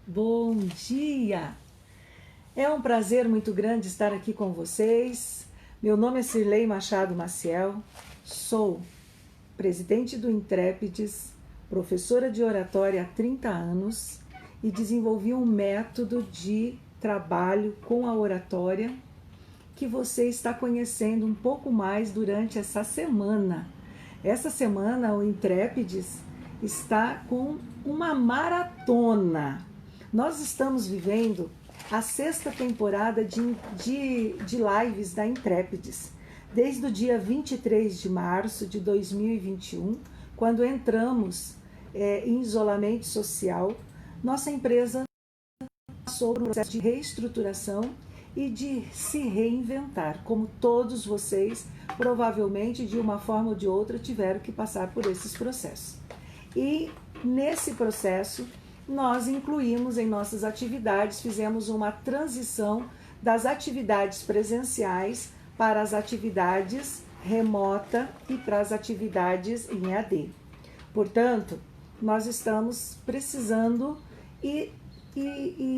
Bom dia! É um prazer muito grande estar aqui com vocês. Meu nome é Cirlei Machado Maciel, sou presidente do Intrépides, professora de oratória há 30 anos e desenvolvi um método de trabalho com a oratória que você está conhecendo um pouco mais durante essa semana. Essa semana o Intrépides está com uma maratona. Nós estamos vivendo a 6ª temporada de lives da Intrépides, desde o dia 23 de março de 2021, quando entramos em isolamento social. Nossa empresa passou por um processo de reestruturação e de se reinventar, como todos vocês, provavelmente, de uma forma ou de outra, tiveram que passar por esses processos. E nesse processo, nós incluímos em nossas atividades, fizemos uma transição das atividades presenciais para as atividades remota e para as atividades em EAD. Portanto, nós estamos precisando e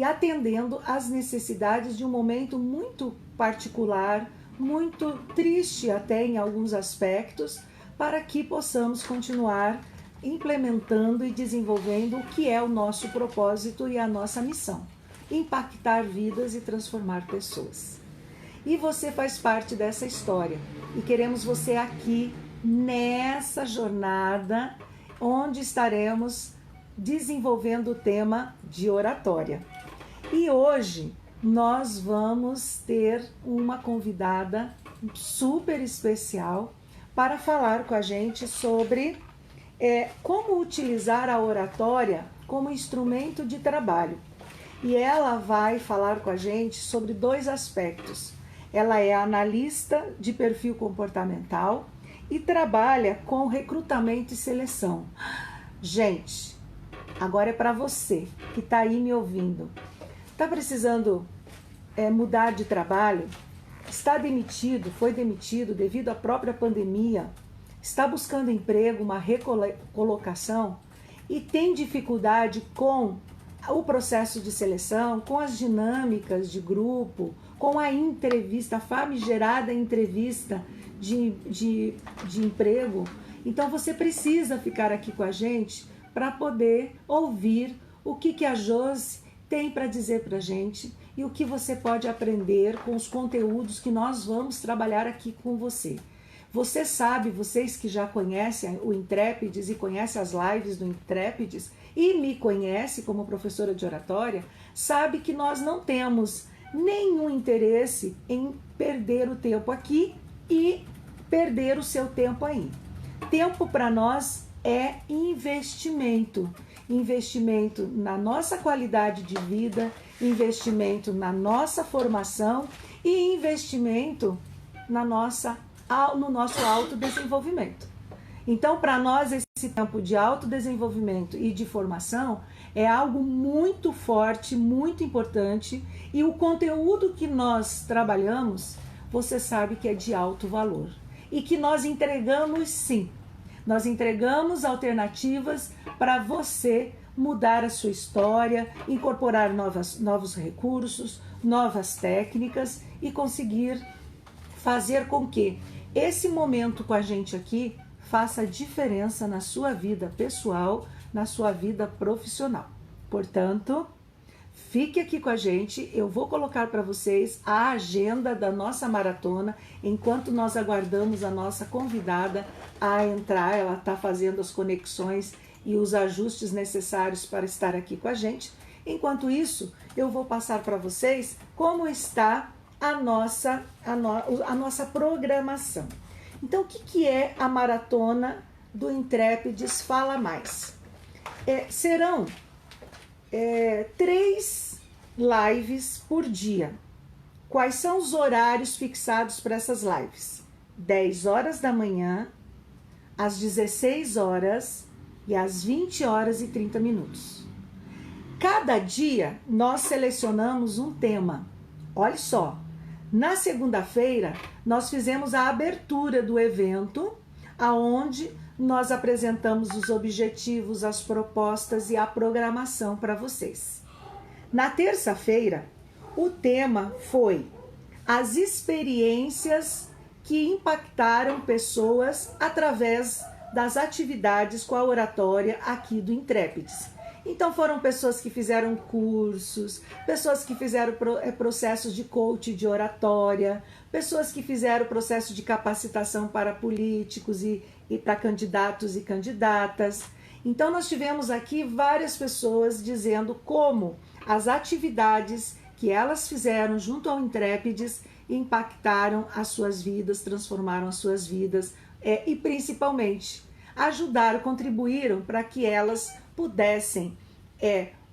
atendendo às necessidades de um momento muito particular, muito triste até em alguns aspectos, para que possamos continuar implementando e desenvolvendo o que é o nosso propósito e a nossa missão: impactar vidas e transformar pessoas. E você faz parte dessa história e queremos você aqui nessa jornada onde estaremos desenvolvendo o tema de oratória. E hoje nós vamos ter uma convidada super especial para falar com a gente sobre como utilizar a oratória como instrumento de trabalho. E ela vai falar com a gente sobre 2 aspectos. Ela é analista de perfil comportamental e trabalha com recrutamento e seleção. Gente, agora é para você que está aí me ouvindo. Está precisando mudar de trabalho? Está demitido, foi demitido devido à própria pandemia? Está buscando emprego, uma recolocação e tem dificuldade com o processo de seleção, com as dinâmicas de grupo, com a entrevista, a famigerada entrevista de emprego? Então você precisa ficar aqui com a gente para poder ouvir o que a Josi tem para dizer para a gente e o que você pode aprender com os conteúdos que nós vamos trabalhar aqui com você. Você sabe, vocês que já conhecem o Intrépides e conhecem as lives do Intrépides e me conhecem como professora de oratória, sabe que nós não temos nenhum interesse em perder o tempo aqui e perder o seu tempo aí. Tempo para nós é investimento. Investimento na nossa qualidade de vida, investimento na nossa formação e investimento no nosso autodesenvolvimento. Então, para nós, esse tempo de autodesenvolvimento e de formação é algo muito forte, muito importante, e o conteúdo que nós trabalhamos, você sabe que é de alto valor. E que nós entregamos, sim. Nós entregamos alternativas para você mudar a sua história, incorporar novos recursos, novas técnicas e conseguir fazer com que esse momento com a gente aqui faça diferença na sua vida pessoal, na sua vida profissional. Portanto, fique aqui com a gente, eu vou colocar para vocês a agenda da nossa maratona, enquanto nós aguardamos a nossa convidada a entrar. Ela está fazendo as conexões e os ajustes necessários para estar aqui com a gente. Enquanto isso, eu vou passar para vocês como está a nossa programação. Então, o que é a maratona do Intrépides Fala Mais? Serão 3 lives por dia. Quais são os horários fixados para essas lives? 10 horas da manhã, às 16 horas e às 20 horas e 30 minutos. Cada dia nós selecionamos um tema. Olha só, na segunda-feira nós fizemos a abertura do evento, aonde nós apresentamos os objetivos, as propostas e a programação para vocês. Na terça-feira, o tema foi as experiências que impactaram pessoas através das atividades com a oratória aqui do Intrépides. Então foram pessoas que fizeram cursos, pessoas que fizeram processos de coaching de oratória, pessoas que fizeram processo de capacitação para políticos e para candidatos e candidatas. Então nós tivemos aqui várias pessoas dizendo como as atividades que elas fizeram junto ao Intrépides impactaram as suas vidas, transformaram as suas vidas e principalmente ajudaram, contribuíram para que elas pudessem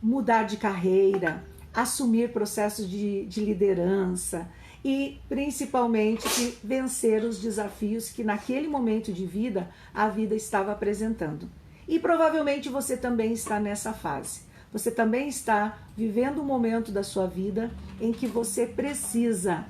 mudar de carreira, assumir processos de liderança e principalmente vencer os desafios que naquele momento de vida a vida estava apresentando. E provavelmente você também está nessa fase. Você também está vivendo um momento da sua vida em que você precisa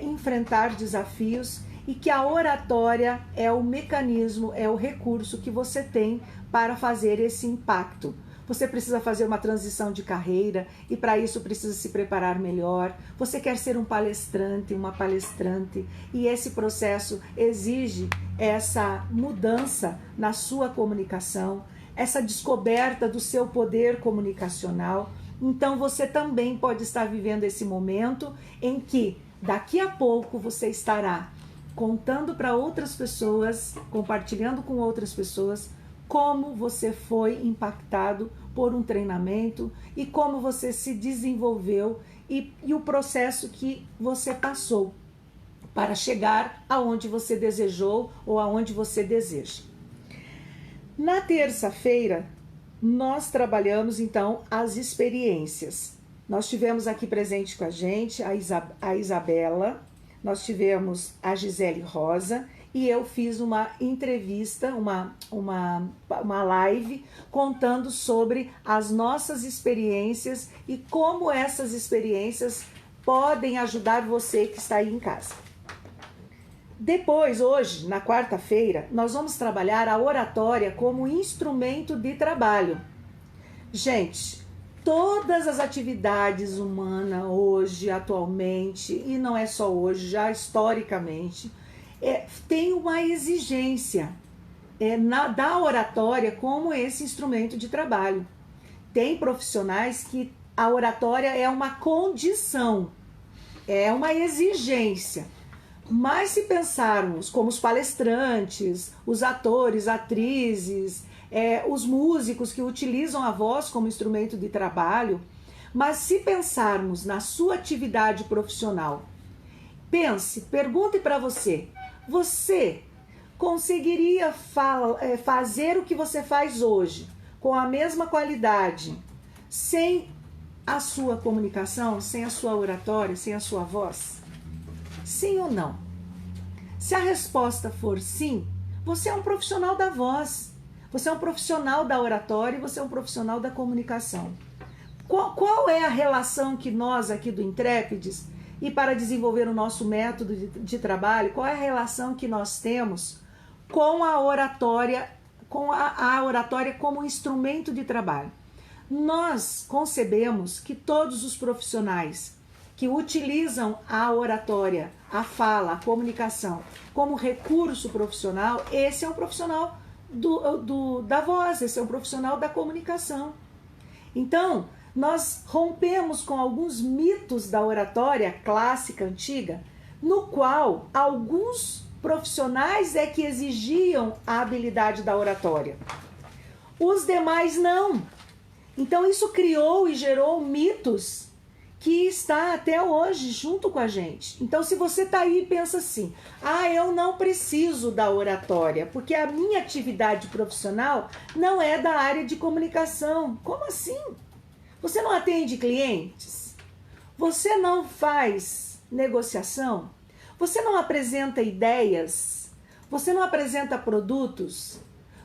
enfrentar desafios e que a oratória é o mecanismo, é o recurso que você tem para fazer esse impacto. Você precisa fazer uma transição de carreira e para isso precisa se preparar melhor. Você quer ser um palestrante, uma palestrante e esse processo exige essa mudança na sua comunicação, essa descoberta do seu poder comunicacional. Então você também pode estar vivendo esse momento em que daqui a pouco você estará contando para outras pessoas, compartilhando com outras pessoas como você foi impactado por um treinamento e como você se desenvolveu e o processo que você passou para chegar aonde você desejou ou aonde você deseja. Na terça-feira, nós trabalhamos então as experiências. Nós tivemos aqui presente com a gente a Isabela, nós tivemos a Gisele Rosa e eu fiz uma entrevista, uma live contando sobre as nossas experiências e como essas experiências podem ajudar você que está aí em casa. Depois, hoje, na quarta-feira, nós vamos trabalhar a oratória como instrumento de trabalho. Gente, todas as atividades humanas hoje, atualmente, e não é só hoje, já historicamente, tem uma exigência da oratória como esse instrumento de trabalho. Tem profissionais que a oratória é uma condição, é uma exigência. Mas se pensarmos como os palestrantes, os atores, atrizes, os músicos que utilizam a voz como instrumento de trabalho, mas se pensarmos na sua atividade profissional, pergunte para você conseguiria fazer o que você faz hoje com a mesma qualidade sem a sua comunicação, sem a sua oratória, sem a sua voz? Sim ou não? Se a resposta for sim, você é um profissional da voz, você é um profissional da oratória e você é um profissional da comunicação. Qual é a relação que nós aqui do Intrépides, e para desenvolver o nosso método de trabalho, qual é a relação que nós temos com a oratória, com a oratória como instrumento de trabalho? Nós concebemos que todos os profissionais que utilizam a oratória, a fala, a comunicação como recurso profissional, esse é um profissional da voz, esse é um profissional da comunicação. Então, nós rompemos com alguns mitos da oratória clássica, antiga, no qual alguns profissionais é que exigiam a habilidade da oratória. Os demais não. Então isso criou e gerou mitos que está até hoje junto com a gente. Então se você está aí e pensa assim, eu não preciso da oratória, porque a minha atividade profissional não é da área de comunicação. Como assim? Você não atende clientes? Você não faz negociação? Você não apresenta ideias? Você não apresenta produtos?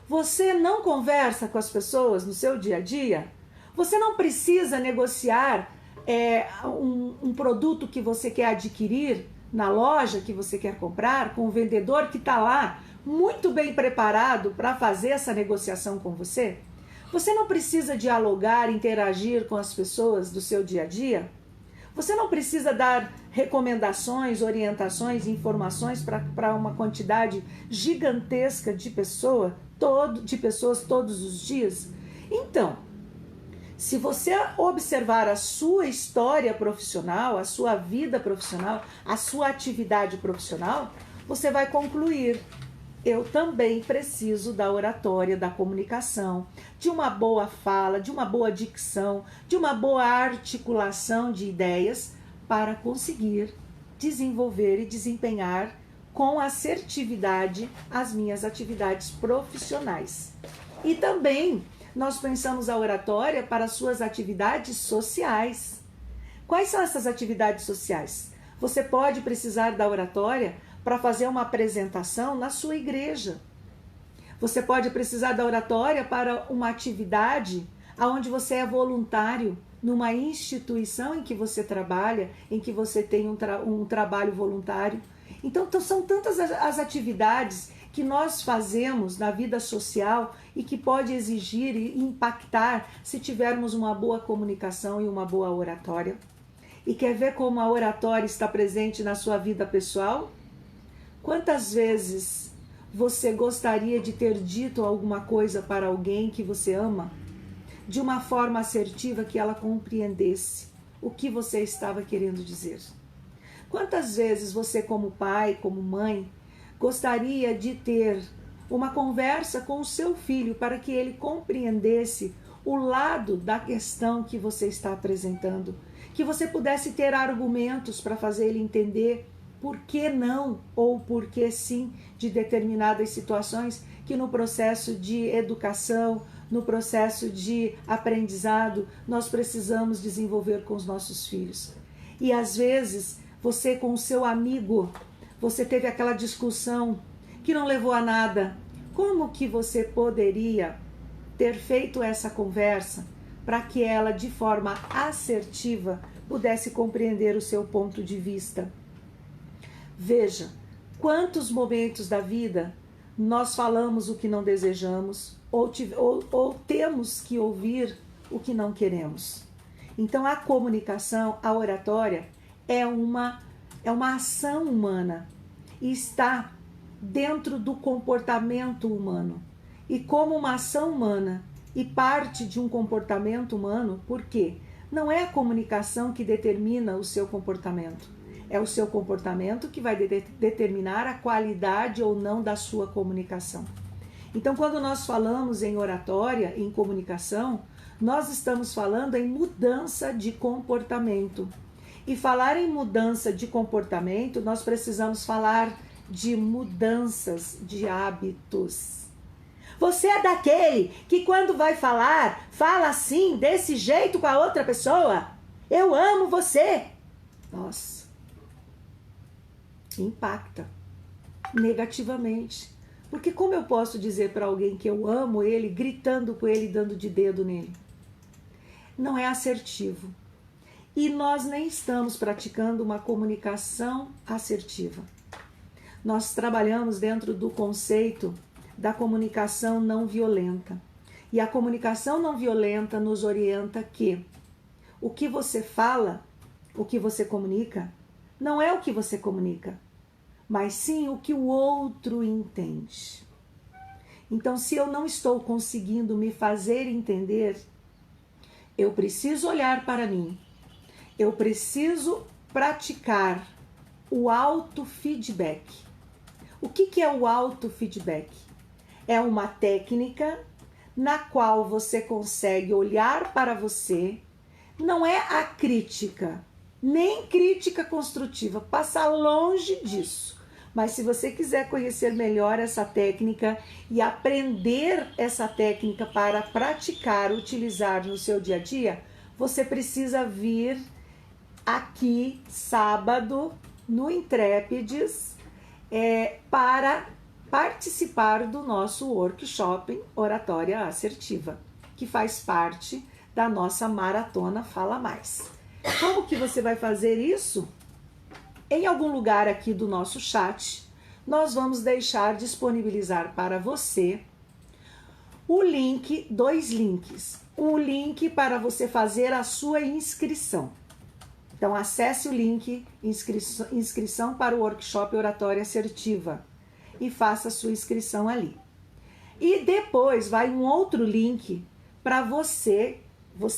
Você não conversa com as pessoas no seu dia a dia? Você não precisa negociar um produto que você quer adquirir na loja que você quer comprar com o vendedor que está lá muito bem preparado para fazer essa negociação com você? Você não precisa dialogar, interagir com as pessoas do seu dia a dia? Você não precisa dar recomendações, orientações, informações para uma quantidade gigantesca de pessoas todos os dias? Então, se você observar a sua história profissional, a sua vida profissional, a sua atividade profissional, você vai concluir: eu também preciso da oratória, da comunicação, de uma boa fala, de uma boa dicção, de uma boa articulação de ideias para conseguir desenvolver e desempenhar com assertividade as minhas atividades profissionais. E também nós pensamos a oratória para as suas atividades sociais. Quais são essas atividades sociais? Você pode precisar da oratória para fazer uma apresentação na sua igreja. Você pode precisar da oratória para uma atividade onde você é voluntário, numa instituição em que você trabalha, em que você tem um trabalho voluntário. Então são tantas as atividades que nós fazemos na vida social e que pode exigir e impactar se tivermos uma boa comunicação e uma boa oratória. E quer ver como a oratória está presente na sua vida pessoal? Quantas vezes você gostaria de ter dito alguma coisa para alguém que você ama, de uma forma assertiva que ela compreendesse o que você estava querendo dizer? Quantas vezes você, como pai, como mãe, gostaria de ter uma conversa com o seu filho para que ele compreendesse o lado da questão que você está apresentando, que você pudesse ter argumentos para fazer ele entender por que não ou por que sim de determinadas situações que no processo de educação, no processo de aprendizado, nós precisamos desenvolver com os nossos filhos. E às vezes, você com o seu amigo, você teve aquela discussão que não levou a nada. Como que você poderia ter feito essa conversa para que ela, de forma assertiva, pudesse compreender o seu ponto de vista? Veja, quantos momentos da vida nós falamos o que não desejamos ou temos que ouvir o que não queremos. Então a comunicação, a oratória, é uma ação humana e está dentro do comportamento humano. E como uma ação humana e parte de um comportamento humano, por quê? Não é a comunicação que determina o seu comportamento. É o seu comportamento que vai determinar a qualidade ou não da sua comunicação. Então, quando nós falamos em oratória, em comunicação, nós estamos falando em mudança de comportamento. E falar em mudança de comportamento, nós precisamos falar de mudanças de hábitos. Você é daquele que quando vai falar, fala assim, desse jeito com a outra pessoa? Eu amo você. Nossa. Impacta negativamente. Porque como eu posso dizer para alguém que eu amo ele, gritando com ele, dando de dedo nele? Não é assertivo. E nós nem estamos praticando uma comunicação assertiva. Nós trabalhamos dentro do conceito da comunicação não violenta. E a comunicação não violenta nos orienta que o que você fala, o que você comunica, não é o que você comunica, mas sim o que o outro entende. Então, se eu não estou conseguindo me fazer entender, eu preciso olhar para mim, eu preciso praticar o autofeedback. O que é o autofeedback? É uma técnica na qual você consegue olhar para você, não é a crítica, nem crítica construtiva, passa longe disso. Mas se você quiser conhecer melhor essa técnica e aprender essa técnica para praticar, utilizar no seu dia a dia, você precisa vir aqui sábado no Intrépides para participar do nosso workshop Oratória Assertiva, que faz parte da nossa maratona Fala Mais. Como que você vai fazer isso? Em algum lugar aqui do nosso chat, nós vamos deixar disponibilizar para você o link, 2 links. Um link para você fazer a sua inscrição. Então, acesse o link inscrição para o workshop Oratória Assertiva e faça a sua inscrição ali. E depois vai um outro link para você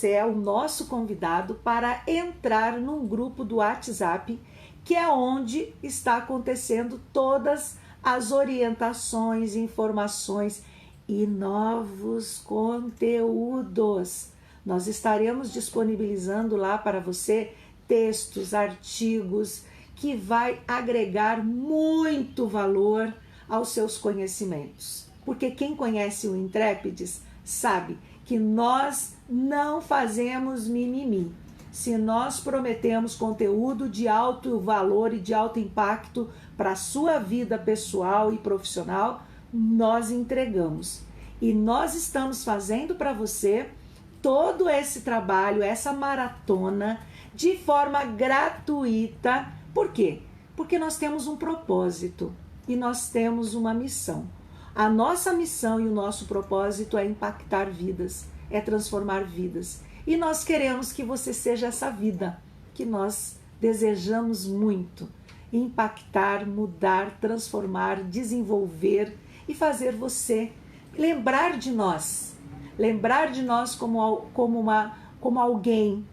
é o nosso convidado para entrar num grupo do WhatsApp, que é onde está acontecendo todas as orientações, informações e novos conteúdos. Nós estaremos disponibilizando lá para você textos, artigos, que vai agregar muito valor aos seus conhecimentos. Porque quem conhece o Intrépides sabe que nós não fazemos mimimi. Se nós prometemos conteúdo de alto valor e de alto impacto para a sua vida pessoal e profissional, nós entregamos. E nós estamos fazendo para você todo esse trabalho, essa maratona, de forma gratuita. Por quê? Porque nós temos um propósito e nós temos uma missão. A nossa missão e o nosso propósito é impactar vidas, é transformar vidas. E nós queremos que você seja essa vida que nós desejamos muito. Impactar, mudar, transformar, desenvolver e fazer você lembrar de nós como alguém,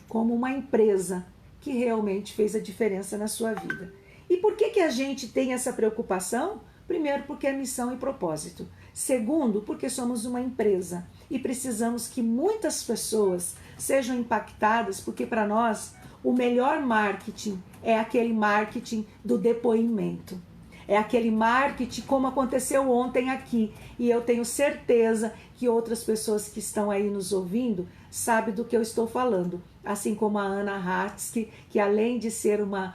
como uma empresa que realmente fez a diferença na sua vida. E por que a gente tem essa preocupação? Primeiro, porque é missão e propósito. Segundo, porque somos uma empresa e precisamos que muitas pessoas sejam impactadas, porque para nós o melhor marketing é aquele marketing do depoimento. É aquele marketing como aconteceu ontem aqui. E eu tenho certeza que outras pessoas que estão aí nos ouvindo sabem do que eu estou falando. Assim como a Ana Hatsky, que além de ser uma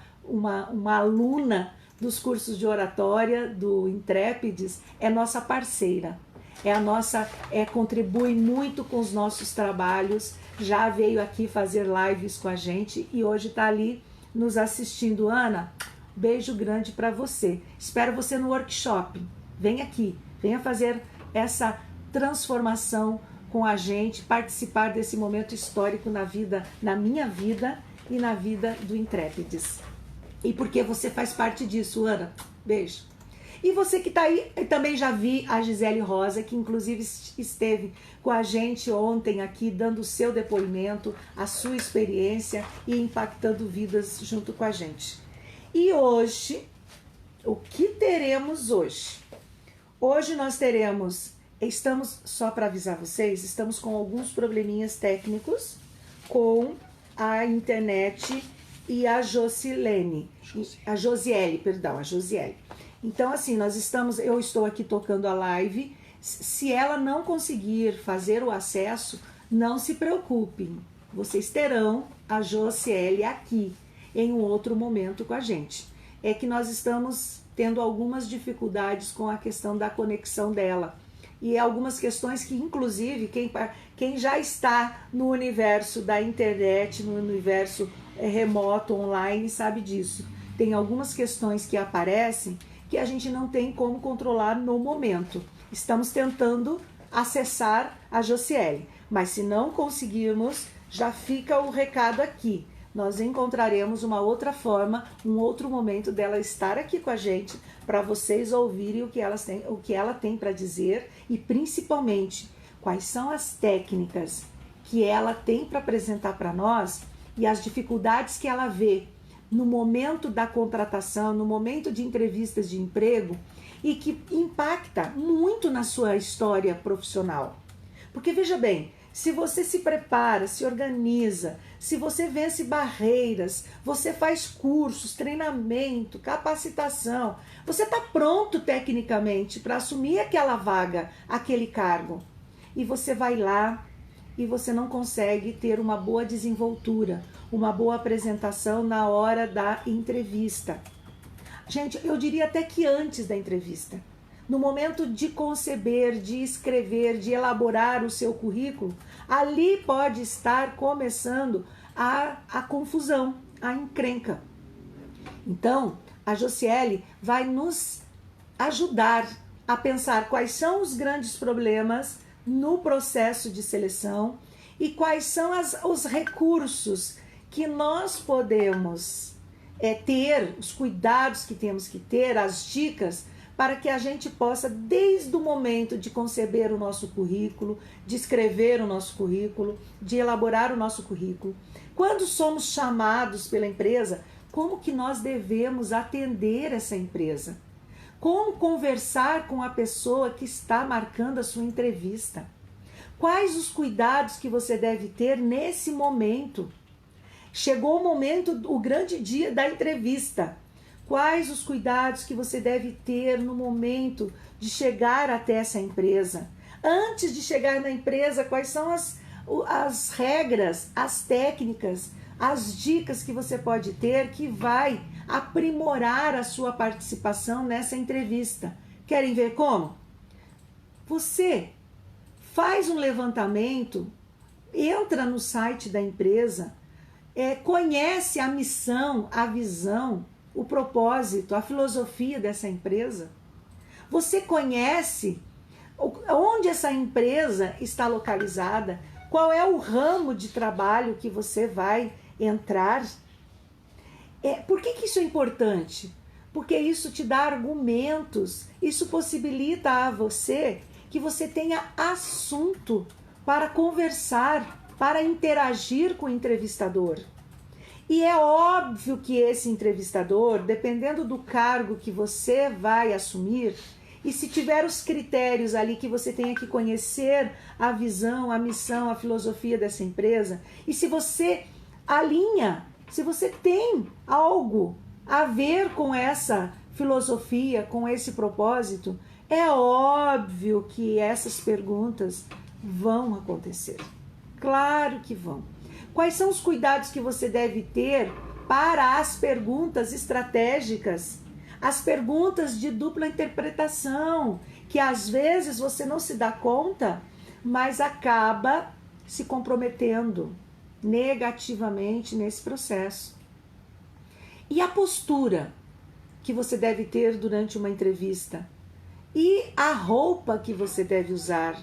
aluna dos cursos de oratória do Intrépides, é nossa parceira. Contribui muito com os nossos trabalhos. Já veio aqui fazer lives com a gente e hoje está ali nos assistindo. Ana, beijo grande para você. Espero você no workshop. Vem aqui, venha fazer essa transformação com a gente, participar desse momento histórico na minha vida e na vida do Intrépides. E porque você faz parte disso, Ana. Beijo. E você que está aí, eu também já vi a Gisele Rosa, que inclusive esteve com a gente ontem aqui, dando o seu depoimento, a sua experiência e impactando vidas junto com a gente. E hoje, o que teremos hoje? Hoje nós só para avisar vocês, estamos com alguns probleminhas técnicos com a internet e a Josiele. Então, assim, eu estou aqui tocando a live. Se ela não conseguir fazer o acesso, não se preocupem. Vocês terão a Josiele aqui em um outro momento com a gente. É que nós estamos tendo algumas dificuldades com a questão da conexão dela. E algumas questões que, inclusive, quem já está no universo da internet, no universo remoto, online, sabe disso. Tem algumas questões que aparecem que a gente não tem como controlar no momento. Estamos tentando acessar a Josiele, mas se não conseguirmos, já fica o recado aqui. Nós encontraremos uma outra forma, um outro momento dela estar aqui com a gente, para vocês ouvirem o que ela tem para dizer e principalmente quais são as técnicas que ela tem para apresentar para nós e as dificuldades que ela vê no momento da contratação, no momento de entrevistas de emprego e que impacta muito na sua história profissional. Porque veja bem, se você se prepara, se organiza, se você vence barreiras, você faz cursos, treinamento, capacitação, você está pronto tecnicamente para assumir aquela vaga, aquele cargo. E você vai lá e você não consegue ter uma boa desenvoltura, uma boa apresentação na hora da entrevista. Gente, eu diria até que antes da entrevista. No momento de conceber, de escrever, de elaborar o seu currículo, ali pode estar começando a confusão, a encrenca. Então, A Josiele vai nos ajudar a pensar quais são os grandes problemas no processo de seleção e quais são os recursos que nós podemos ter, os cuidados que temos que ter, as dicas, para que a gente possa, desde o momento de conceber o nosso currículo, de escrever o nosso currículo, de elaborar o nosso currículo, quando somos chamados pela empresa, como que nós devemos atender essa empresa? Como conversar com a pessoa que está marcando a sua entrevista? Quais os cuidados que você deve ter nesse momento? Chegou o momento, o grande dia da entrevista. Quais os cuidados que você deve ter no momento de chegar até essa empresa? Antes de chegar na empresa, quais são as regras, as técnicas, as dicas que você pode ter que vai aprimorar a sua participação nessa entrevista? Querem ver como? Você faz um levantamento, entra no site da empresa, conhece a missão, a visão, o propósito, a filosofia dessa empresa. Você conhece onde essa empresa está localizada, qual é o ramo de trabalho que você vai entrar. Por que isso é importante? Porque isso te dá argumentos, isso possibilita a você que você tenha assunto para conversar, para interagir com o entrevistador. E é óbvio que esse entrevistador, dependendo do cargo que você vai assumir, e se tiver os critérios ali que você tenha que conhecer a visão, a missão, a filosofia dessa empresa, e se você alinha, se você tem algo a ver com essa filosofia, com esse propósito, é óbvio que essas perguntas vão acontecer. Claro que vão. Quais são os cuidados que você deve ter para as perguntas estratégicas, as perguntas de dupla interpretação, que às vezes você não se dá conta, mas acaba se comprometendo negativamente nesse processo. E a postura que você deve ter durante uma entrevista? E a roupa que você deve usar?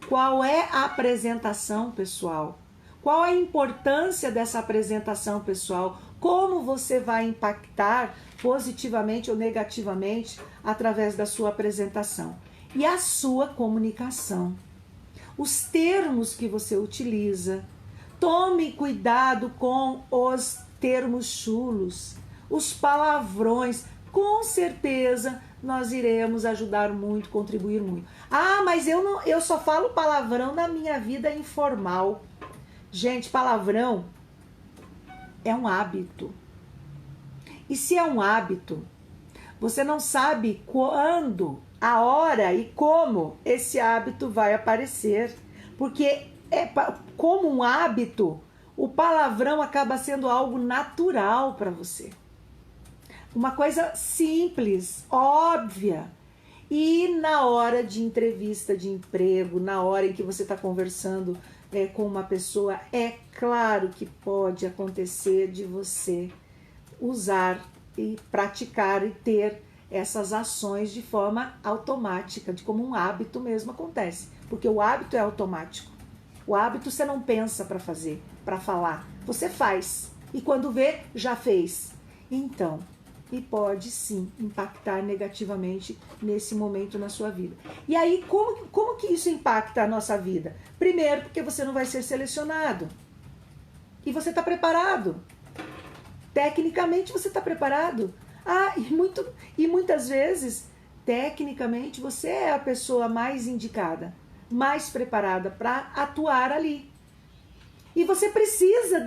Qual é a apresentação pessoal? Qual a importância dessa apresentação pessoal? Como você vai impactar positivamente ou negativamente através da sua apresentação? E a sua comunicação. Os termos que você utiliza. Tome cuidado com os termos chulos, os palavrões. Com certeza nós iremos ajudar muito, contribuir muito. Ah, mas eu só falo palavrão na minha vida informal. Gente, palavrão é um hábito. E se é um hábito, você não sabe quando, a hora e como esse hábito vai aparecer. Porque como um hábito, o palavrão acaba sendo algo natural para você. Uma coisa simples, óbvia. E na hora de entrevista de emprego, na hora em que você está conversando com uma pessoa, é claro que pode acontecer de você usar e praticar e ter essas ações de forma automática, de como um hábito mesmo acontece. Porque o hábito é automático. O hábito você não pensa para fazer, para falar. Você faz. E quando vê, já fez. Então, e pode sim impactar negativamente nesse momento na sua vida. E aí, como que isso impacta a nossa vida? Primeiro, porque você não vai ser selecionado. E você está preparado. Tecnicamente, você está preparado. E muitas vezes, tecnicamente, você é a pessoa mais indicada, mais preparada para atuar ali. E você precisa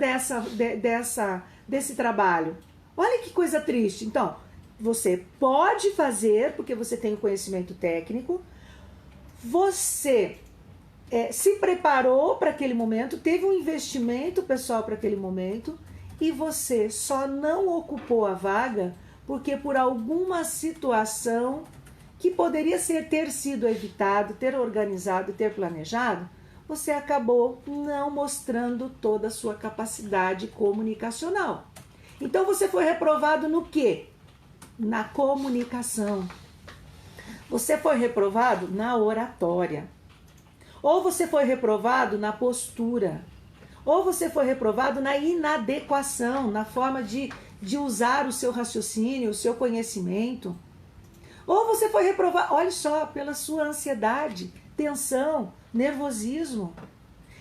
desse trabalho. Olha que coisa triste. Então, você pode fazer, porque você tem o conhecimento técnico, você se preparou para aquele momento, teve um investimento pessoal para aquele momento, e você só não ocupou a vaga porque por alguma situação que poderia ter sido evitado, ter organizado, ter planejado, você acabou não mostrando toda a sua capacidade comunicacional. Então você foi reprovado no quê? na comunicação. Você foi reprovado na oratória. Ou você foi reprovado na postura. Ou você foi reprovado na inadequação, na forma de usar o seu raciocínio, o seu conhecimento. Ou você foi reprovado, olha só, pela sua ansiedade, tensão, nervosismo.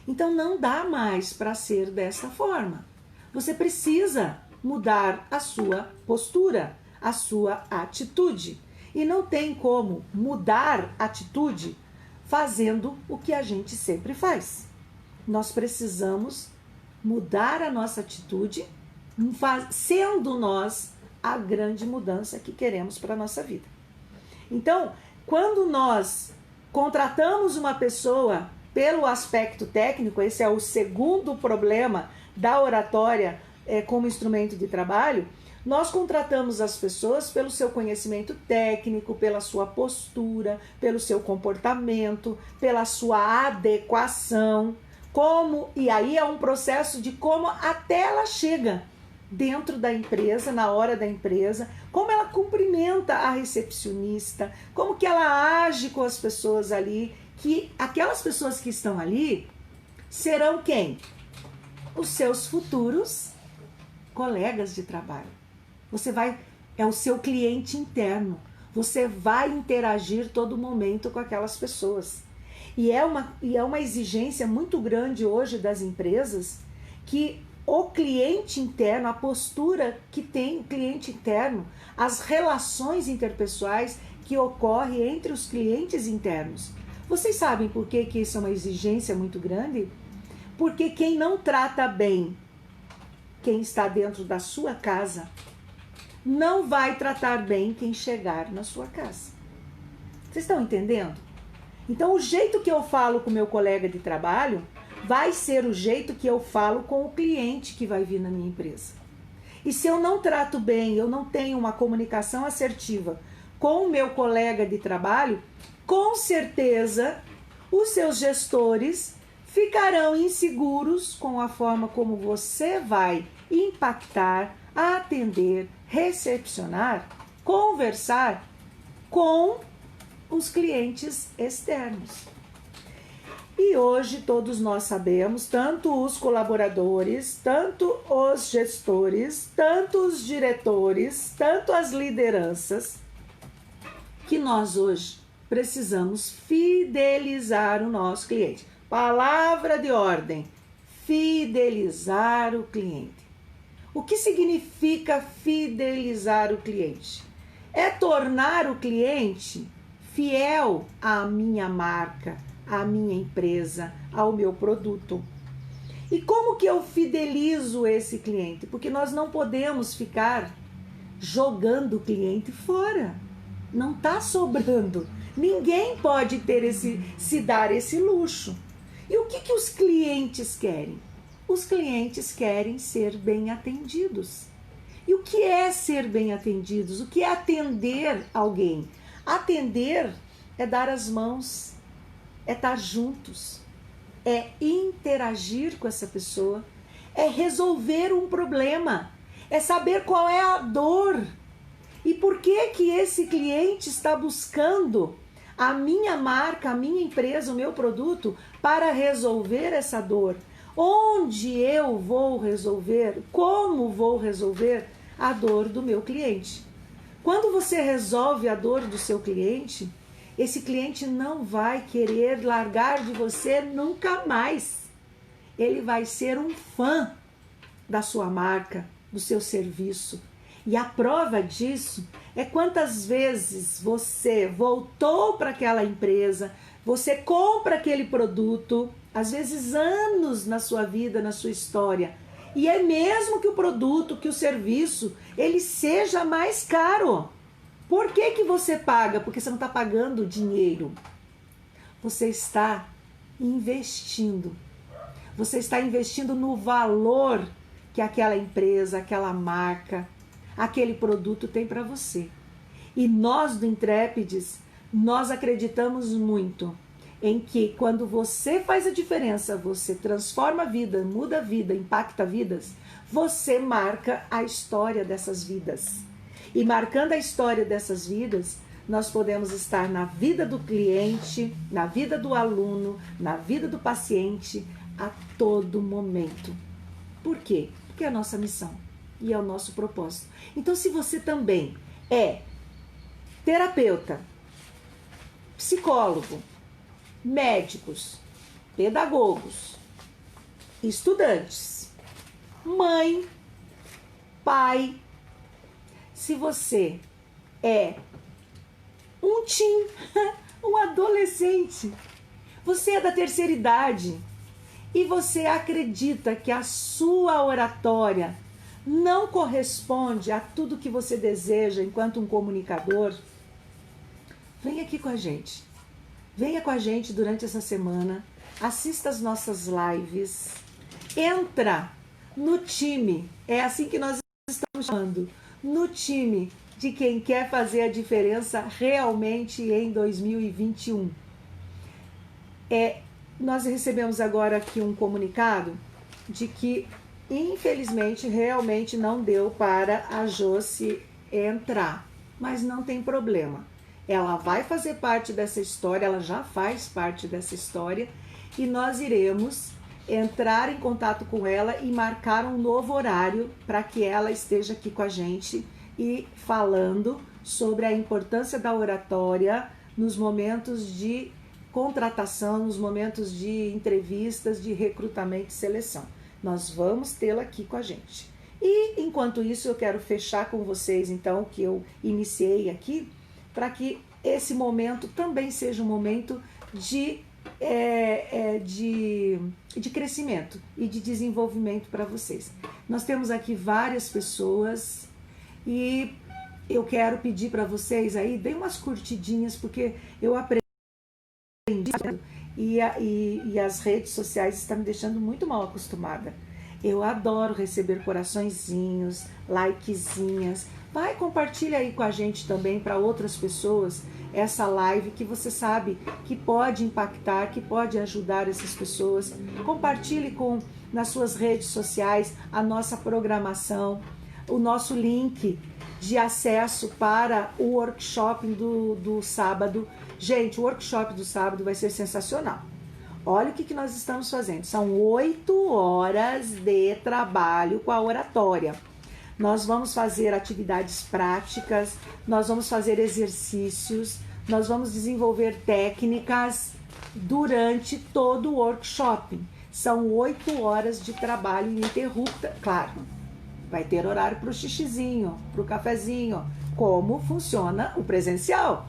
Então não dá mais para ser dessa forma. Você precisa mudar a sua postura, a sua atitude. E não tem como mudar atitude fazendo o que a gente sempre faz. Nós precisamos mudar a nossa atitude, sendo nós a grande mudança que queremos para a nossa vida. Então, quando nós contratamos uma pessoa pelo aspecto técnico, esse é o segundo problema da oratória como instrumento de trabalho, nós contratamos as pessoas pelo seu conhecimento técnico, pela sua postura, pelo seu comportamento, pela sua adequação, e aí é um processo de como até ela chega dentro da empresa, na hora da empresa, como ela cumprimenta a recepcionista, como que ela age com as pessoas ali, que aquelas pessoas que estão ali serão quem? Os seus futuros colegas de trabalho. É o seu cliente interno. Você vai interagir todo momento com aquelas pessoas. E é uma exigência muito grande hoje das empresas que o cliente interno, a postura que tem o cliente interno, as relações interpessoais que ocorrem entre os clientes internos. Vocês sabem por que isso é uma exigência muito grande? Porque quem não trata bem quem está dentro da sua casa, não vai tratar bem quem chegar na sua casa. Vocês estão entendendo? Então, o jeito que eu falo com o meu colega de trabalho vai ser o jeito que eu falo com o cliente que vai vir na minha empresa. E se eu não trato bem, eu não tenho uma comunicação assertiva com o meu colega de trabalho, com certeza os seus gestores ficarão inseguros com a forma como você vai impactar, atender, recepcionar, conversar com os clientes externos. E hoje todos nós sabemos, tanto os colaboradores, tanto os gestores, tanto os diretores, tanto as lideranças, que nós hoje precisamos fidelizar o nosso cliente. Palavra de ordem, fidelizar o cliente. O que significa fidelizar o cliente? É tornar o cliente fiel à minha marca, à minha empresa, ao meu produto. E como que eu fidelizo esse cliente? Porque nós não podemos ficar jogando o cliente fora. Não está sobrando. Ninguém pode se dar esse luxo. E o que os clientes querem? Os clientes querem ser bem atendidos. E o que é ser bem atendidos? O que é atender alguém? Atender é dar as mãos, é estar juntos, é interagir com essa pessoa, é resolver um problema, é saber qual é a dor e por que esse cliente está buscando a minha marca, a minha empresa, o meu produto para resolver essa dor. Onde eu vou resolver, como vou resolver a dor do meu cliente. Quando você resolve a dor do seu cliente, esse cliente não vai querer largar de você nunca mais. Ele vai ser um fã da sua marca, do seu serviço. E a prova disso é quantas vezes você voltou para aquela empresa, você compra aquele produto, às vezes anos na sua vida, na sua história, e é mesmo que o produto, que o serviço, ele seja mais caro. Por que você paga? Porque você não está pagando dinheiro. Você está investindo. Você está investindo no valor que aquela empresa, aquela marca, aquele produto tem para você. E nós do Intrépides, nós acreditamos muito em que quando você faz a diferença, você transforma a vida, muda a vida, impacta vidas, você marca a história dessas vidas. E marcando a história dessas vidas, nós podemos estar na vida do cliente, na vida do aluno, na vida do paciente, a todo momento. Por quê? Porque é a nossa missão e é o nosso propósito. Então, se você também é terapeuta, psicólogo, médicos, pedagogos, estudantes, mãe, pai, se você é um teen, um adolescente, você é da terceira idade e você acredita que a sua oratória não corresponde a tudo que você deseja enquanto um comunicador, venha aqui com a gente. Venha com a gente durante essa semana, assista as nossas lives, entra no time, é assim que nós estamos chamando, no time de quem quer fazer a diferença realmente em 2021. Nós recebemos agora aqui um comunicado de que, infelizmente, realmente não deu para a Josi entrar, mas não tem problema. Ela vai fazer parte dessa história, ela já faz parte dessa história, e nós iremos entrar em contato com ela e marcar um novo horário para que ela esteja aqui com a gente e falando sobre a importância da oratória nos momentos de contratação, nos momentos de entrevistas, de recrutamento e seleção. Nós vamos tê-la aqui com a gente. E, enquanto isso, eu quero fechar com vocês, então, o que eu iniciei aqui, para que esse momento também seja um momento de crescimento e de desenvolvimento para vocês. Nós temos aqui várias pessoas e eu quero pedir para vocês aí, deem umas curtidinhas, porque eu aprendi e as redes sociais estão me deixando muito mal acostumada. Eu adoro receber coraçõezinhos, likezinhas. Vai, compartilha aí com a gente também para outras pessoas essa live que você sabe que pode impactar, que pode ajudar essas pessoas. Compartilhe nas suas redes sociais a nossa programação, o nosso link de acesso para o workshop do sábado. Gente, o workshop do sábado vai ser sensacional. Olha o que nós estamos fazendo. São 8 horas de trabalho com a oratória. Nós vamos fazer atividades práticas, nós vamos fazer exercícios, nós vamos desenvolver técnicas durante todo o workshop. São 8 horas de trabalho ininterrupta. Claro, vai ter horário para o xixizinho, para o cafezinho, como funciona o presencial.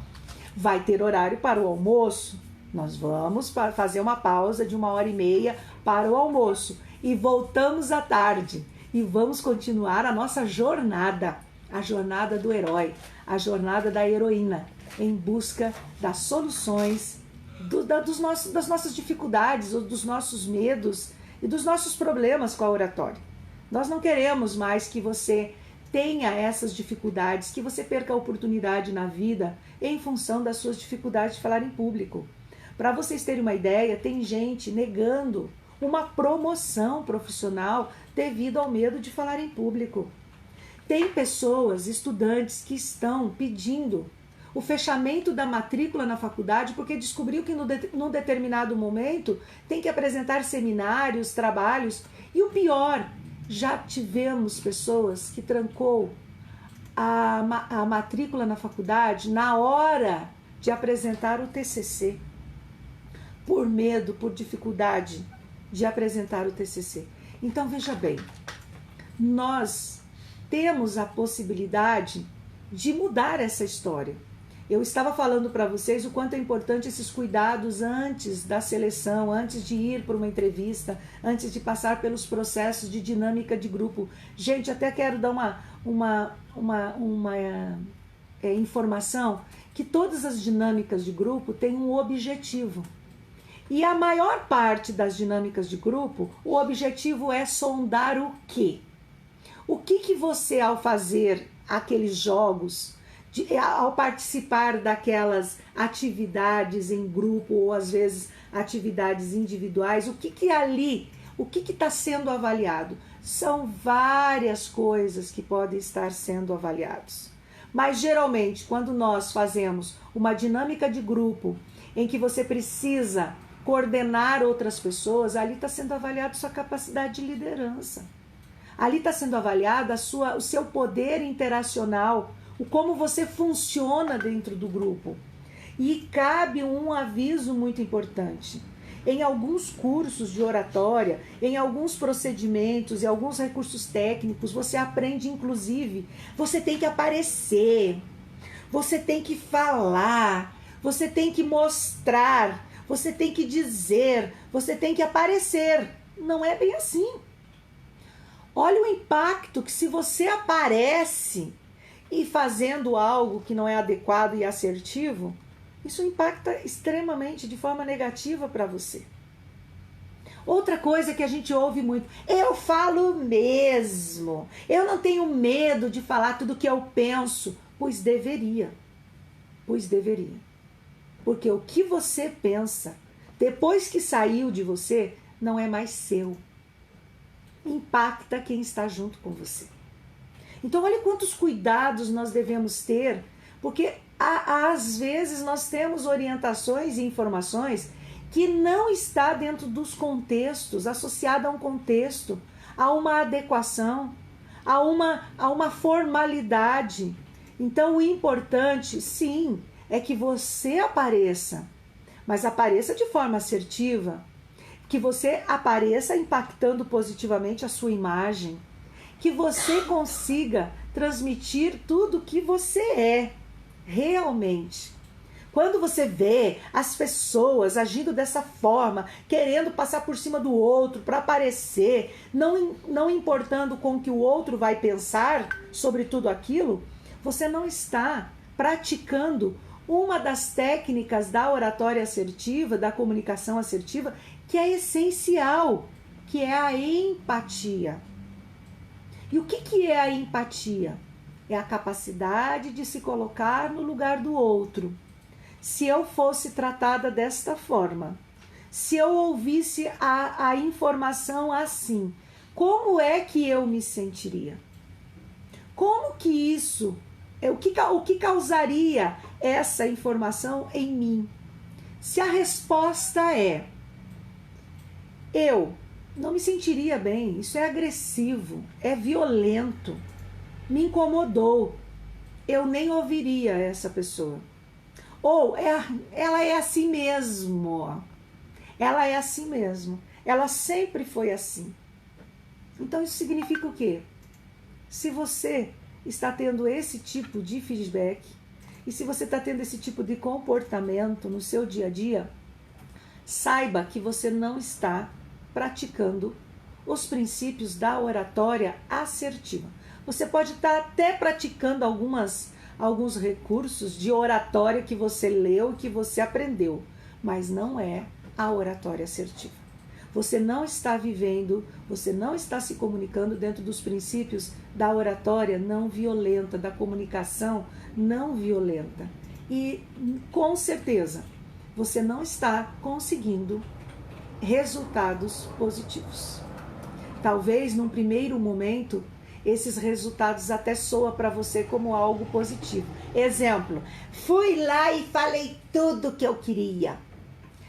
Vai ter horário para o almoço. Nós vamos fazer uma pausa de 1h30 para o almoço e voltamos à tarde e vamos continuar a nossa jornada, a jornada do herói, a jornada da heroína, em busca das soluções das nossas dificuldades, ou dos nossos medos e dos nossos problemas com a oratória. Nós não queremos mais que você tenha essas dificuldades, que você perca a oportunidade na vida em função das suas dificuldades de falar em público. Para vocês terem uma ideia, tem gente negando uma promoção profissional devido ao medo de falar em público. Tem pessoas, estudantes, que estão pedindo o fechamento da matrícula na faculdade porque descobriu que num determinado momento tem que apresentar seminários, trabalhos. E o pior, já tivemos pessoas que trancou a matrícula na faculdade na hora de apresentar o TCC. Por medo, por dificuldade de apresentar o TCC. Então, veja bem, nós temos a possibilidade de mudar essa história. Eu estava falando para vocês o quanto é importante esses cuidados antes da seleção, antes de ir para uma entrevista, antes de passar pelos processos de dinâmica de grupo. Gente, até quero dar uma informação que todas as dinâmicas de grupo têm um objetivo. E a maior parte das dinâmicas de grupo, o objetivo é sondar o quê? O que você, ao fazer aqueles jogos, ao participar daquelas atividades em grupo, ou às vezes atividades individuais, o que está sendo avaliado? São várias coisas que podem estar sendo avaliados. Mas geralmente, quando nós fazemos uma dinâmica de grupo em que você precisa coordenar outras pessoas, ali está sendo avaliada sua capacidade de liderança. Ali está sendo avaliada o seu poder interacional, o como você funciona dentro do grupo. E cabe um aviso muito importante. Em alguns cursos de oratória, em alguns procedimentos e alguns recursos técnicos, você aprende, inclusive, você tem que aparecer, você tem que falar, você tem que mostrar, você tem que dizer, você tem que aparecer. Não é bem assim. Olha o impacto que se você aparece e fazendo algo que não é adequado e assertivo, isso impacta extremamente de forma negativa para você. Outra coisa que a gente ouve muito, eu falo mesmo, eu não tenho medo de falar tudo o que eu penso, pois deveria, porque o que você pensa, depois que saiu de você, não é mais seu, impacta quem está junto com você. Então olha quantos cuidados nós devemos ter, porque às vezes nós temos orientações e informações que não está dentro dos contextos, associada a um contexto, a uma adequação, a uma formalidade. Então o importante, sim, é que você apareça, mas apareça de forma assertiva, que você apareça impactando positivamente a sua imagem, que você consiga transmitir tudo que você é realmente. Quando você vê as pessoas agindo dessa forma, querendo passar por cima do outro para aparecer, não importando com o que o outro vai pensar sobre tudo aquilo, você não está praticando uma das técnicas da oratória assertiva, da comunicação assertiva, que é essencial, que é a empatia. E o que é a empatia? É a capacidade de se colocar no lugar do outro. Se eu fosse tratada desta forma, se eu ouvisse a informação assim, como é que eu me sentiria? Como que isso, o que causaria essa informação em mim? Se a resposta é, eu não me sentiria bem, isso é agressivo, é violento, me incomodou, eu nem ouviria essa pessoa. Ou ela é assim mesmo, ela é assim mesmo, ela sempre foi assim. Então isso significa o quê? Se você está tendo esse tipo de feedback, e se você está tendo esse tipo de comportamento no seu dia a dia, saiba que você não está praticando os princípios da oratória assertiva. Você pode estar até praticando alguns recursos de oratória que você leu e que você aprendeu, mas não é a oratória assertiva. Você não está vivendo, você não está se comunicando dentro dos princípios da oratória não violenta, da comunicação não violenta. E, com certeza, você não está conseguindo resultados positivos. Talvez, num primeiro momento, esses resultados até soam para você como algo positivo. Exemplo, fui lá e falei tudo que eu queria,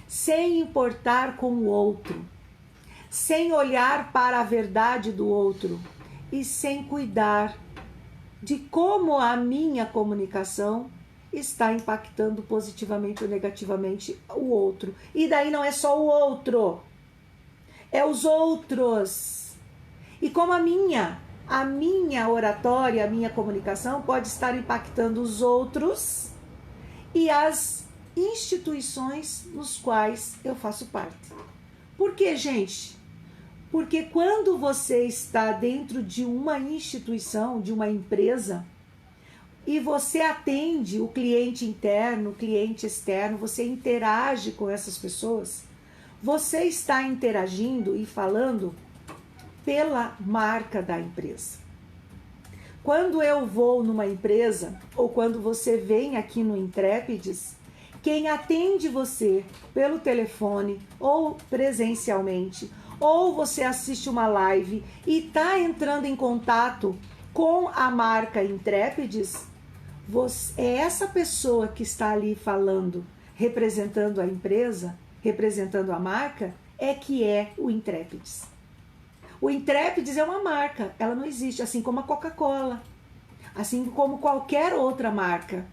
sem importar com o outro, sem olhar para a verdade do outro e sem cuidar de como a minha comunicação está impactando positivamente ou negativamente o outro. E daí não é só o outro, é os outros. E como a minha oratória, a minha comunicação pode estar impactando os outros e as instituições nos quais eu faço parte. Por quê, gente? Porque quando você está dentro de uma instituição, de uma empresa, e você atende o cliente interno, o cliente externo, você interage com essas pessoas, você está interagindo e falando pela marca da empresa. Quando eu vou numa empresa, ou quando você vem aqui no Intrépides, quem atende você pelo telefone ou presencialmente, ou você assiste uma live e está entrando em contato com a marca Intrépides, é essa pessoa que está ali falando, representando a empresa, representando a marca, é que é o Intrépides. O Intrépides é uma marca, ela não existe, assim como a Coca-Cola, assim como qualquer outra marca.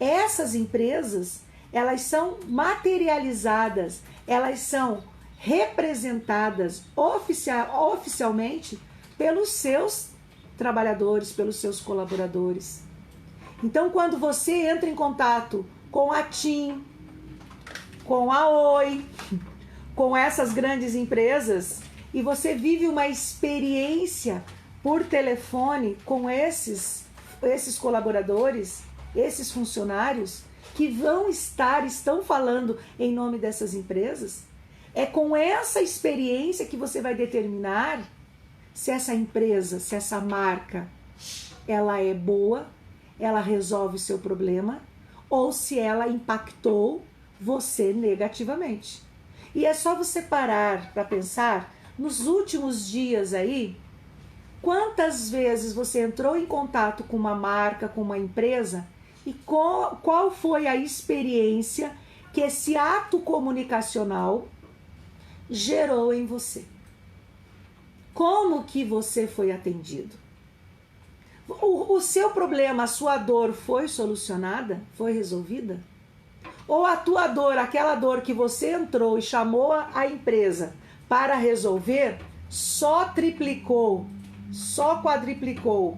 Essas empresas, elas são materializadas, elas são representadas oficialmente pelos seus trabalhadores, pelos seus colaboradores. Então, quando você entra em contato com a TIM, com a Oi, com essas grandes empresas, e você vive uma experiência por telefone com esses colaboradores, esses funcionários que estão falando em nome dessas empresas, é com essa experiência que você vai determinar se essa empresa, se essa marca, ela é boa, ela resolve o seu problema, ou se ela impactou você negativamente. E é só você parar para pensar, nos últimos dias aí, quantas vezes você entrou em contato com uma marca, com uma empresa, e qual foi a experiência que esse ato comunicacional gerou em você? Como que você foi atendido? O seu problema, a sua dor foi solucionada? Foi resolvida? Ou a tua dor, aquela dor que você entrou e chamou a empresa para resolver, só triplicou, só quadriplicou?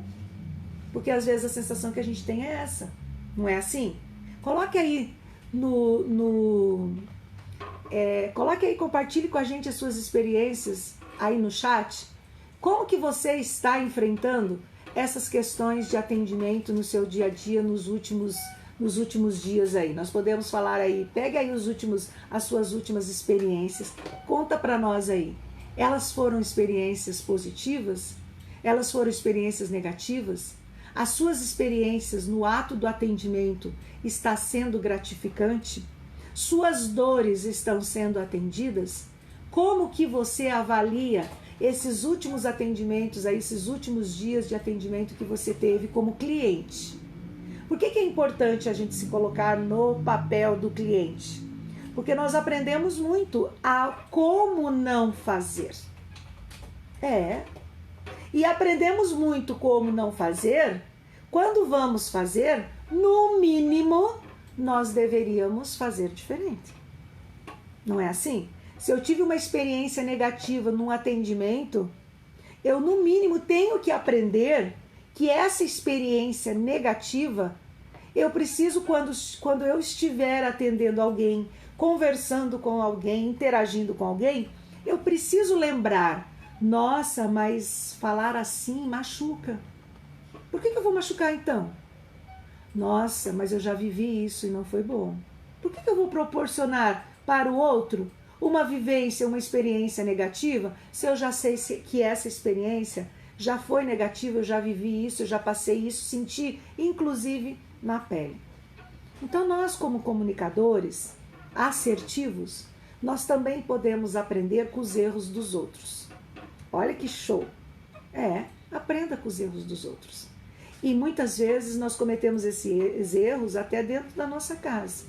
Porque às vezes a sensação que a gente tem é essa, não é assim? Coloque aí coloque aí, compartilhe com a gente as suas experiências aí no chat. Como que você está enfrentando essas questões de atendimento no seu dia a dia nos últimos dias aí? Nós podemos falar aí, pega aí as suas últimas experiências, conta para nós aí. Elas foram experiências positivas? Elas foram experiências negativas? As suas experiências no ato do atendimento está sendo gratificante? Suas dores estão sendo atendidas? Como que você avalia esses últimos atendimentos, esses últimos dias de atendimento que você teve como cliente? Por que é importante a gente se colocar no papel do cliente? Porque nós aprendemos muito a como não fazer. E aprendemos muito como não fazer. Quando vamos fazer, no mínimo, nós deveríamos fazer diferente. Não é assim? Se eu tive uma experiência negativa num atendimento, eu no mínimo tenho que aprender que essa experiência negativa, eu preciso, quando eu estiver atendendo alguém, conversando com alguém, interagindo com alguém, eu preciso lembrar, nossa, mas falar assim machuca. Por que eu vou machucar então? Nossa, mas eu já vivi isso e não foi bom. Por que eu vou proporcionar para o outro uma vivência, uma experiência negativa, se eu já sei que essa experiência já foi negativa, eu já vivi isso, eu já passei isso, senti, inclusive, na pele. Então, nós como comunicadores assertivos, nós também podemos aprender com os erros dos outros. Olha que show! Aprenda com os erros dos outros. E muitas vezes nós cometemos esses erros até dentro da nossa casa.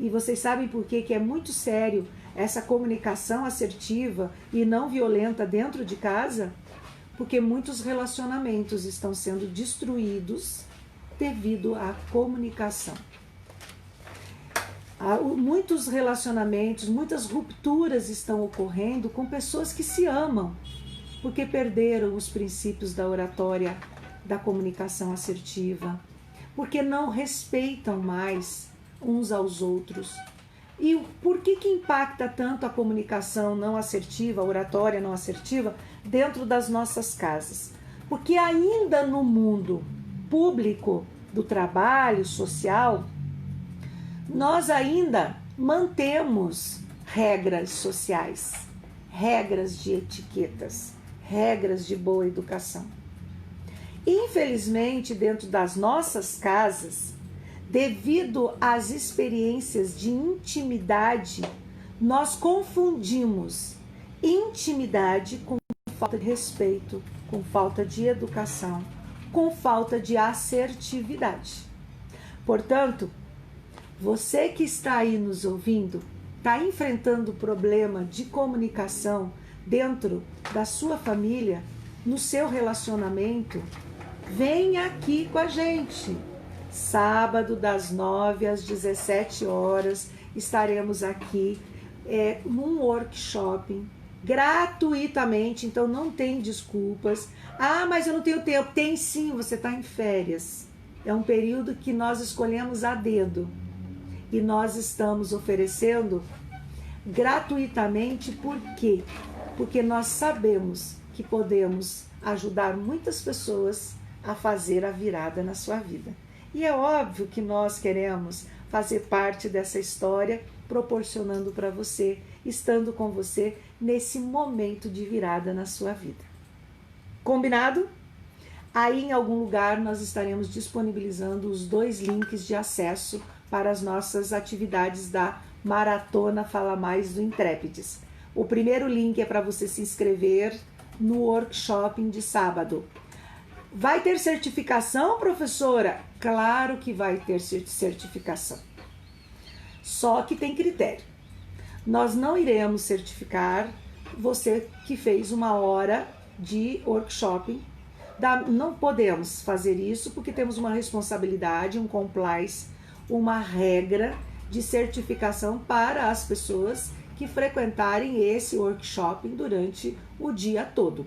E vocês sabem por que é muito sério essa comunicação assertiva e não violenta dentro de casa? Porque muitos relacionamentos estão sendo destruídos devido à comunicação. Muitos relacionamentos, muitas rupturas estão ocorrendo com pessoas que se amam, porque perderam os princípios da oratória, da comunicação assertiva, porque não respeitam mais uns aos outros. E por que impacta tanto a comunicação não assertiva, a oratória não assertiva, dentro das nossas casas? Porque ainda no mundo público, do trabalho social, nós ainda mantemos regras sociais, regras de etiquetas, regras de boa educação. Infelizmente, dentro das nossas casas, devido às experiências de intimidade, nós confundimos intimidade com falta de respeito, com falta de educação, com falta de assertividade. Portanto, você que está aí nos ouvindo, está enfrentando problema de comunicação dentro da sua família, no seu relacionamento, vem aqui com a gente. Sábado, das 9 às 17 horas, estaremos aqui num workshop gratuitamente, então não tem desculpas. Ah, mas eu não tenho tempo. Tem sim, você está em férias. É um período que nós escolhemos a dedo. E nós estamos oferecendo gratuitamente, por quê? Porque nós sabemos que podemos ajudar muitas pessoas a fazer a virada na sua vida. E é óbvio que nós queremos fazer parte dessa história, proporcionando para você, estando com você nesse momento de virada na sua vida. Combinado? Aí em algum lugar nós estaremos disponibilizando os 2 links de acesso para as nossas atividades da Maratona Fala Mais do Intrépides. O primeiro link é para você se inscrever no workshop de sábado. Vai ter certificação, professora? Claro que vai ter certificação. Só que tem critério. Nós não iremos certificar você que fez 1 hora de workshop. Não podemos fazer isso porque temos uma responsabilidade, um compliance, uma regra de certificação para as pessoas que frequentarem esse workshop durante o dia todo.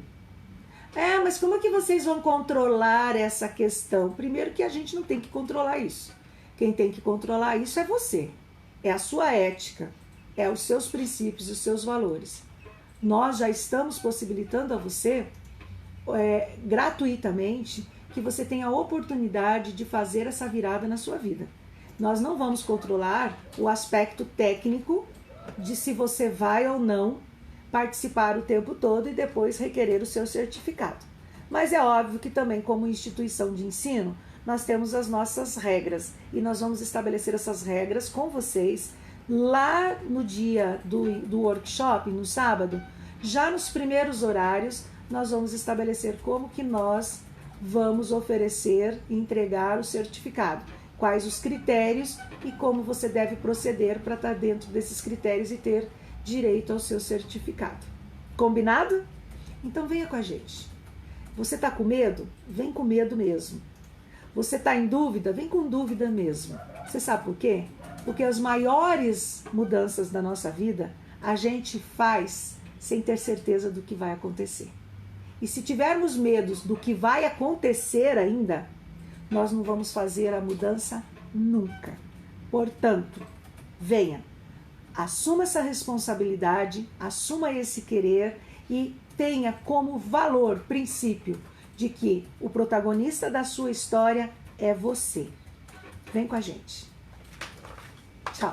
Mas como é que vocês vão controlar essa questão? Primeiro que a gente não tem que controlar isso. Quem tem que controlar isso é você. É a sua ética, é os seus princípios, os seus valores. Nós já estamos possibilitando a você, gratuitamente, que você tenha a oportunidade de fazer essa virada na sua vida. Nós não vamos controlar o aspecto técnico de se você vai ou não participar o tempo todo e depois requerer o seu certificado. Mas é óbvio que também, como instituição de ensino, nós temos as nossas regras e nós vamos estabelecer essas regras com vocês lá no dia do workshop, no sábado. Já nos primeiros horários, nós vamos estabelecer como que nós vamos oferecer e entregar o certificado, quais os critérios e como você deve proceder para estar dentro desses critérios e ter direito ao seu certificado. Combinado? Então venha com a gente. Você está com medo? Vem com medo mesmo. Você está em dúvida? Vem com dúvida mesmo. Você sabe por quê? Porque as maiores mudanças da nossa vida a gente faz sem ter certeza do que vai acontecer. E se tivermos medos do que vai acontecer ainda, nós não vamos fazer a mudança nunca. Portanto, venha, assuma essa responsabilidade, assuma esse querer e tenha como valor, princípio, de que o protagonista da sua história é você. Vem com a gente. Tchau.